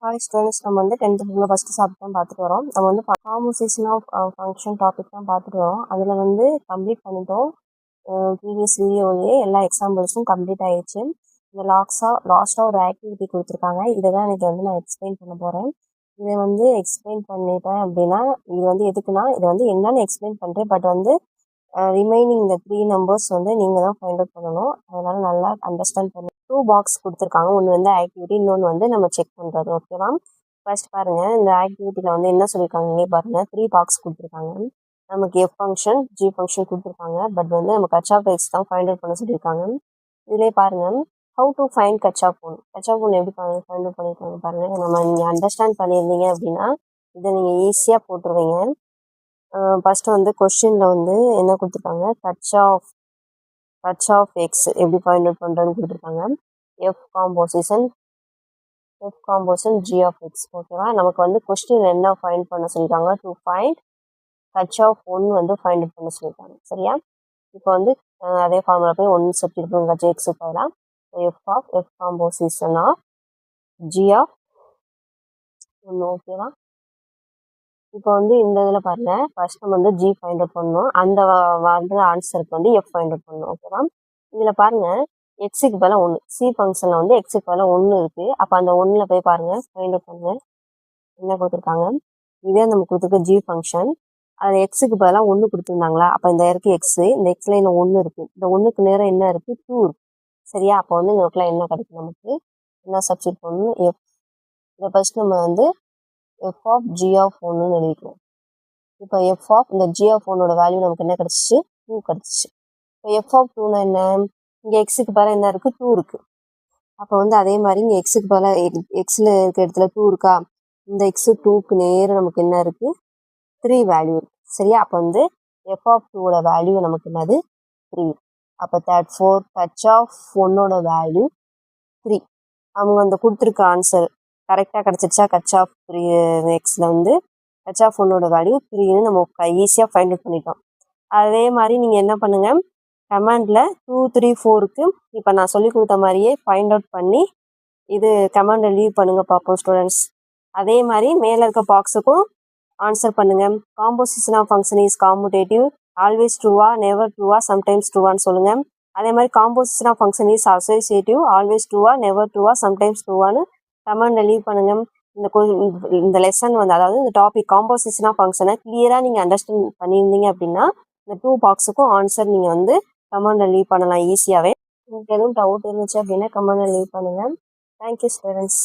Hi students, நம்ம வந்து 10th புக்கில் ஃபஸ்ட்டு சாப்டர் தான் பார்த்துட்டு வரோம். நம்ம வந்து காம்போசிஷன் ஆஃப் ஃபங்க்ஷன் டாபிக் தான் பார்த்துட்டு வரோம். அதில் வந்து கம்ப்ளீட் பண்ணிட்டோம். ப்ரீவியஸ் வீடியோலேயே எல்லா எக்ஸாம்பிள்ஸும் கம்ப்ளீட் ஆகிடுச்சு. இந்த லாஸ்ட்டாக ஒரு ஆக்டிவிட்டி கொடுத்துருக்காங்க. இதை தான் இன்றைக்கி வந்து நான் எக்ஸ்பிளைன் பண்ண போகிறேன். இதை வந்து எக்ஸ்பிளைன் பண்ணிட்டேன் அப்படின்னா இது வந்து எதுக்குன்னா இதை வந்து என்னன்னு எக்ஸ்பிளைன் பண்ணுறேன். பட் வந்து ரிமைனிங் இந்த 3 நம்பர்ஸ் வந்து நீங்கள் தான் ஃபைண்ட் அவுட் பண்ணணும். அதனால் நல்லா அண்டர்ஸ்டாண்ட் பண்ணி 2 பாக்ஸ் கொடுத்துருக்காங்க. ஒன்று வந்து ஆக்டிவிட்டி, இன்னொன்று வந்து நம்ம செக் பண்ணுறது. ஓகேவா? ஃபர்ஸ்ட் பாருங்கள், இந்த ஆக்டிவிட்டியில் வந்து என்ன சொல்லியிருக்காங்க பாருங்கள். 3 பாக்ஸ் கொடுத்துருக்காங்க. நமக்கு எஃப் ஃபங்க்ஷன், ஜி ஃபங்க்ஷன் கொடுத்துருக்காங்க. பட் வந்து நம்ம கச் ஆஃப் எக்ஸ் தான் ஃபைண்ட் அவுட் பண்ண சொல்லியிருக்காங்க. இதிலே பாருங்கள், ஹவு டு ஃபைண்ட் கச் ஆஃப் ஒன். கச் ஆஃப் ஒன் எப்படி ஃபைண்ட் அவுட் பண்ணியிருக்காங்க பாருங்கள். நம்ம நீங்கள் அண்டர்ஸ்டாண்ட் பண்ணியிருந்தீங்க அப்படின்னா இதை நீங்கள் ஈஸியாக போட்டுருவீங்க. ஃபஸ்ட்டு வந்து கொஸ்டினில் வந்து என்ன கொடுத்துருக்காங்க, கச் ஆஃப் எக்ஸ் எப்படி ஃபைண்ட் அவுட் பண்ணுறதுன்னு கொடுத்துருக்காங்க. F composition g of x. ஓகேவா? நமக்கு வந்து கொஸ்டின் என்ன ஃபைண்ட் பண்ண சொல்லியிருக்காங்க, டு ஃபைண்ட் கச் ஆஃப் ஒன் வந்து ஃபைண்ட் அவுட் பண்ண சொல்லியிருக்காங்க. சரியா? இப்போ வந்து அதே ஃபார்முலா போய் ஒன்று சப்ஸ்டிட்யூட் கச் எக்ஸ் போகலாம். F composition of g of ஒன்று. ஓகேவா? இப்போ வந்து இந்த இதில் பாருங்கள், ஃபர்ஸ்ட் நம்ம வந்து ஜி ஃபைண்ட் அவுட் பண்ணணும். அந்த வந்து ஆன்சருக்கு வந்து எஃப் ஃபைண்ட் அவுட் பண்ணணும். ஓகேவா? இதில் பாருங்கள், எக்ஸுக்கு பதிலாக 1, சி ஃபங்க்ஷனில் வந்து எக்ஸுக்கு பதிலாக 1 இருக்குது. அப்போ அந்த 1ல் போய் பாருங்கள், ஃபைண்ட் அவுட் பண்ணுங்கள். என்ன கொடுத்துருக்காங்க, இதே நம்ம கொடுத்துருக்க ஜி ஃபங்க்ஷன், அதில் எக்ஸுக்கு பதிலாக 1 கொடுத்துருந்தாங்களா? அப்போ இந்த இருக்குது எக்ஸு, இந்த எக்ஸில் இன்னும் 1 இருக்குது. இந்த 1க்கு நேரம் என்ன இருக்குது, 2 இருக்குது. சரியா? அப்போ வந்து இந்த இடத்துல என்ன கிடைக்கும், நமக்கு என்ன சப்ஸ்டிட்யூட் பண்ணணும், எஃப். இதை ஃபஸ்ட் நம்ம வந்து எஃப் ஆஃப் ஜி ஆஃப் ஒன்றுன்னு எழுதிக்கிறோம். இப்போ எஃப் ஆஃப் இந்த ஜி ஆஃப் ஒன்னோட வேல்யூ நமக்கு என்ன கிடச்சிச்சு, 2 கிடச்சிச்சு. இப்போ எஃப் ஆஃப் 2னா என்ன, இங்கே எக்ஸுக்கு பதிலாக என்ன இருக்குது, 2 இருக்குது. அப்போ வந்து அதே மாதிரி இங்கே எக்ஸுக்கு பதிலாக எக்ஸில் இருக்க இடத்துல 2 இருக்கா, இந்த எக்ஸு 2க்கு நேரம் நமக்கு என்ன இருக்குது, 3 வேல்யூ இருக்குது. சரியா? அப்போ வந்து எஃப் ஆஃப் 2ஓட வேல்யூ நமக்கு என்னது, 3. அப்போ therefore கச் ஆஃப் ஒன்னோட வேல்யூ 3. அவங்க அந்த கொடுத்துருக்க ஆன்சர் கரெக்டாக கிடச்சிருச்சா, கச் ஆஃப் 3 எக்ஸில் வந்து கச் ஆஃப் ஒன்னோட வேல்யூ 3ன்னு நம்ம ஈஸியாக ஃபைண்ட் அவுட் பண்ணிட்டோம். அதே மாதிரி நீங்கள் என்ன பண்ணுங்கள், கமாண்டில் 2, 3, 4க்கு இப்போ நான் சொல்லி கொடுத்த மாதிரியே ஃபைண்ட் அவுட் பண்ணி இது கமாண்டில் லீவ் பண்ணுங்கள் பார்ப்போம் ஸ்டூடெண்ட்ஸ். அதே மாதிரி மேலே இருக்க பாக்ஸுக்கும் ஆன்சர் பண்ணுங்கள். Composition of function is commutative, always ட்ரூவா, நெவர் ட்ரூவா, சம்டைம்ஸ் ட்ரூவான்னு சொல்லுங்கள். அதே மாதிரி composition of function is associative, always ட்ரூவா, நெவர் ட்ரூவா, சம்டைம்ஸ் ட்ரூவான்னு கமெண்டில் லீவ் பண்ணுங்கள். இந்த லெசன் வந்து, அதாவது இந்த டாபிக் காம்போசிஷன் ஆஃப் ஃபங்க்ஷனை கிளியராக நீங்கள் அண்டர்ஸ்டாண்ட் பண்ணியிருந்தீங்க அப்படின்னா இந்த 2 பாக்ஸுக்கும் ஆன்சர் நீங்கள் வந்து கமெண்டில் லீவ் பண்ணலாம் ஈஸியாகவே. உங்களுக்கு எதுவும் டவுட் இருந்துச்சு அப்படின்னா கமெண்டில் லீவ் பண்ணுங்கள். Thank you students.